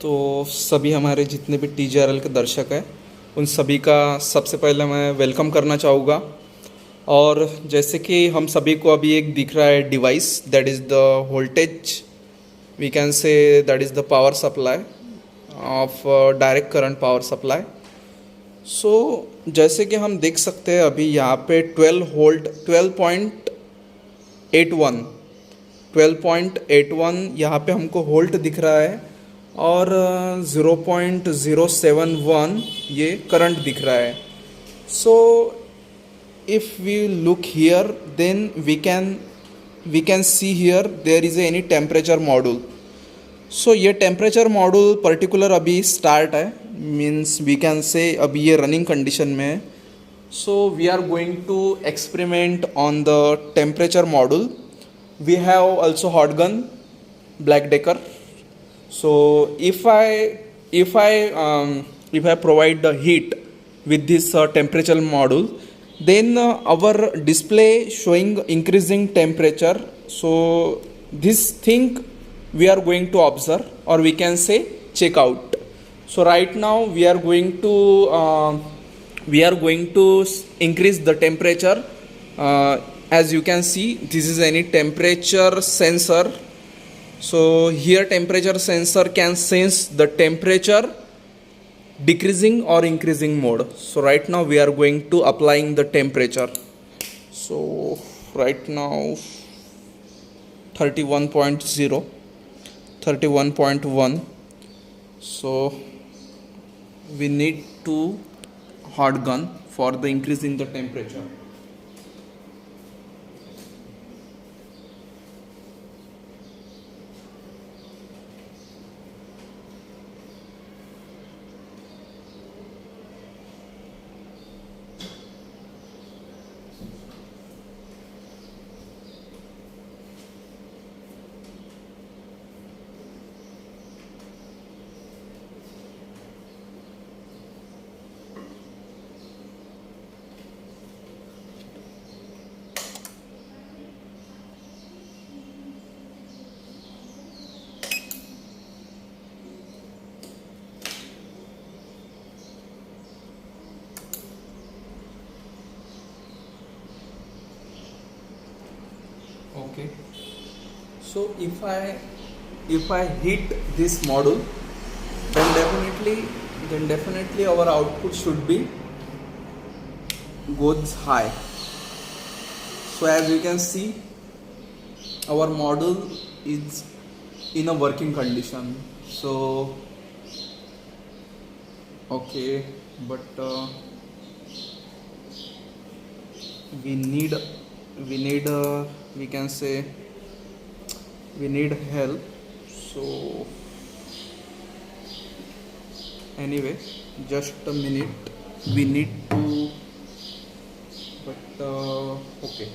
तो सभी हमारे जितने भी TJRL के दर्शक हैं उन सभी का सबसे पहले मैं वेलकम करना चाहूँगा। और जैसे कि हम सभी को अभी एक दिख रहा है device, that is the voltage, we can say that is the power supply of direct current power supply. So जैसे कि हम देख सकते हैं अभी यहाँ पे 12 वोल्ट 12.81 यहाँ पे हमको वोल्ट दिख रहा है और 0.071 ये करंट दिख रहा है। सो if we look here, then we can see here there is any temperature module. So ये टेम्परेचर मॉड्यूल पर्टिकुलर अभी स्टार्ट है, मीन्स वी कैन से अभी ये रनिंग कंडीशन में है। So we are going to experiment on the temperature module. We have also hot gun Black Decker. So if I provide the heat with this temperature module, then our display showing increasing temperature. So this thing we are going to observe, or we can say check out. So right now we are going to increase the temperature. As you can see, this is any temperature sensor. So here temperature sensor can sense the temperature decreasing or increasing mode. So right now we are going to applying the temperature. So right now 31.0, 31.1. So we need to hot gun for the increasing the temperature. Okay, so if I hit this module, then definitely our output should be goes high. So as you can see, our module is in a working condition. So okay, but we need we can say we need help. So anyway, just a minute, we need to, but okay.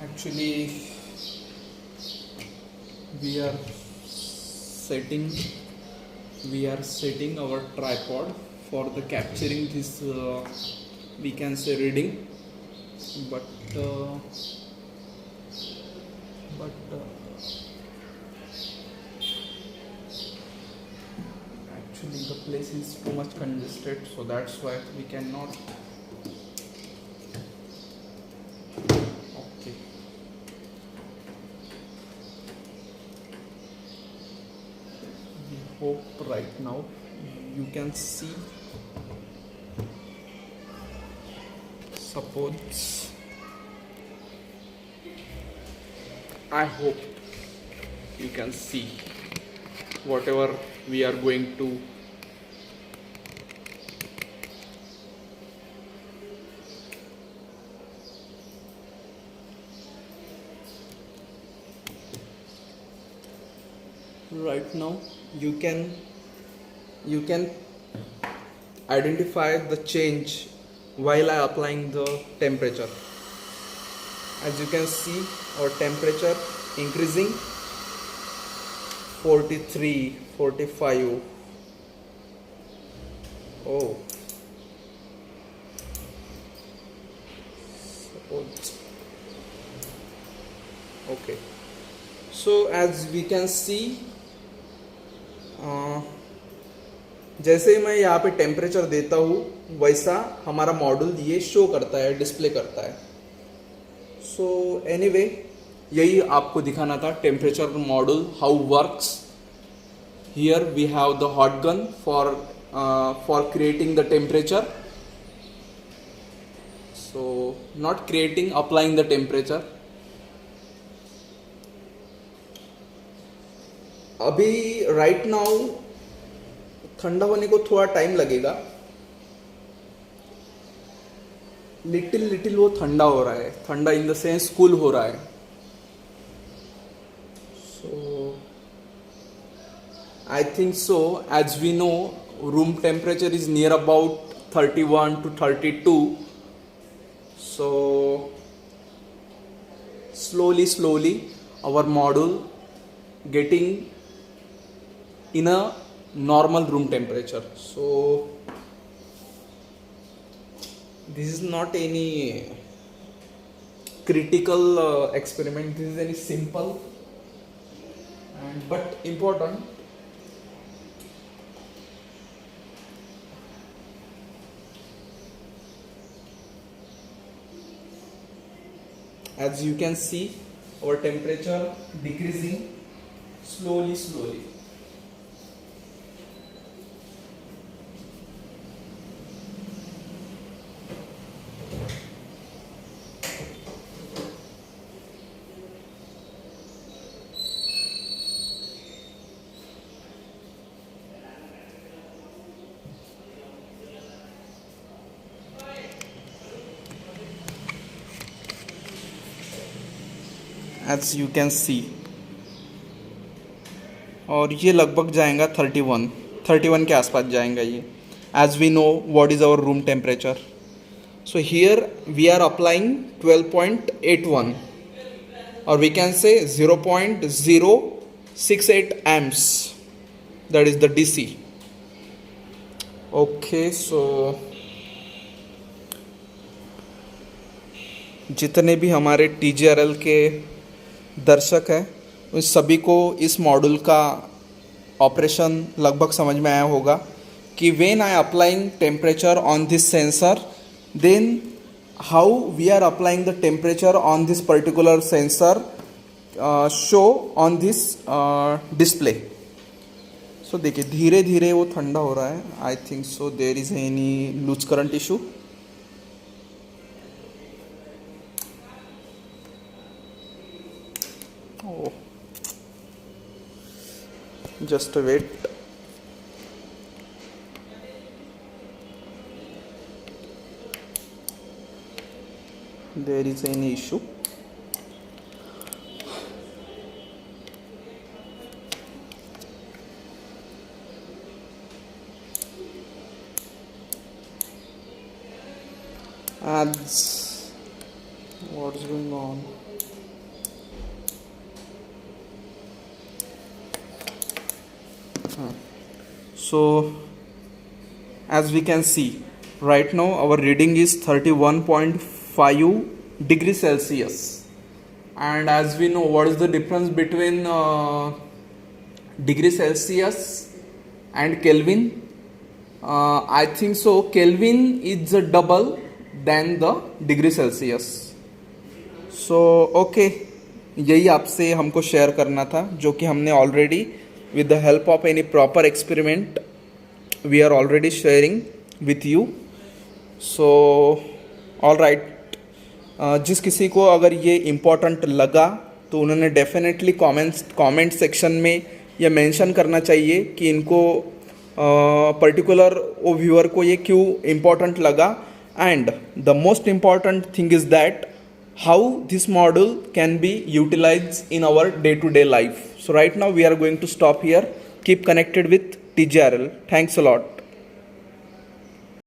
Actually we are setting our tripod for the capturing this we can say reading, but actually the place is too much congested, so that's why we cannot. Okay, we hope right now you can see. Suppose I hope you can see whatever we are going to right now you can identify the change while I applying the temperature. As you can see, our temperature increasing 43, 45. Oh, okay. So as we can see, जैसे ही मैं यहाँ पे temperature देता हूँ वैसा हमारा module ये show करता है, डिस्प्ले करता है. सो एनीवे यही आपको दिखाना था temperature module how works. Here we have the hot gun for creating the temperature. So not creating, applying the temperature. अभी राइट नाउ ठंडा होने को थोड़ा टाइम लगेगा. लिटिल वो ठंडा हो रहा है. ठंडा इन द सेंस कूल हो रहा है. So I think so as we know room temperature is near about 31 to 32. So slowly our module getting in a normal room temperature. So this is not any critical experiment. This is very simple and but important. As you can see, our temperature decreasing slowly. As you can see, और ये लगभग जाएगा 31 के आसपास जाएगा ये. As we know what is our room temperature. So here we are applying 12.81 or we can say 0.068 amps, that is the DC. Okay, so जितने भी हमारे TGRL के दर्शक हैं उन सभी को इस मॉड्यूल का ऑपरेशन लगभग समझ में आया होगा कि when I applying temperature on this sensor, then how we are applying the temperature on this particular sensor show on this display. So देखिए धीरे धीरे वो ठंडा हो रहा है. I think so there is any loose current issue. Oh, just wait. There is any issue. Ads. What's going on? So as we can see right now our reading is 31.5 degrees Celsius, and as we know what is the difference between degree Celsius and Kelvin. I think so Kelvin is the double than the degree Celsius. So okay, यही आपसे हमको share करना था जो कि हमने already with the help of any proper experiment we are already sharing with you. So all right, जिस किसी को अगर ये इम्पोर्टेंट लगा तो उन्होंने डेफिनेटली कमेंट सेक्शन में ये मेंशन करना चाहिए कि इनको पर्टिकुलर वो व्यूअर को ये क्यों इम्पोर्टेंट लगा. And the most important thing is that how this module can be utilized in our day-to-day life. So right now we are going to stop here. Keep connected with TGRL. Thanks a lot.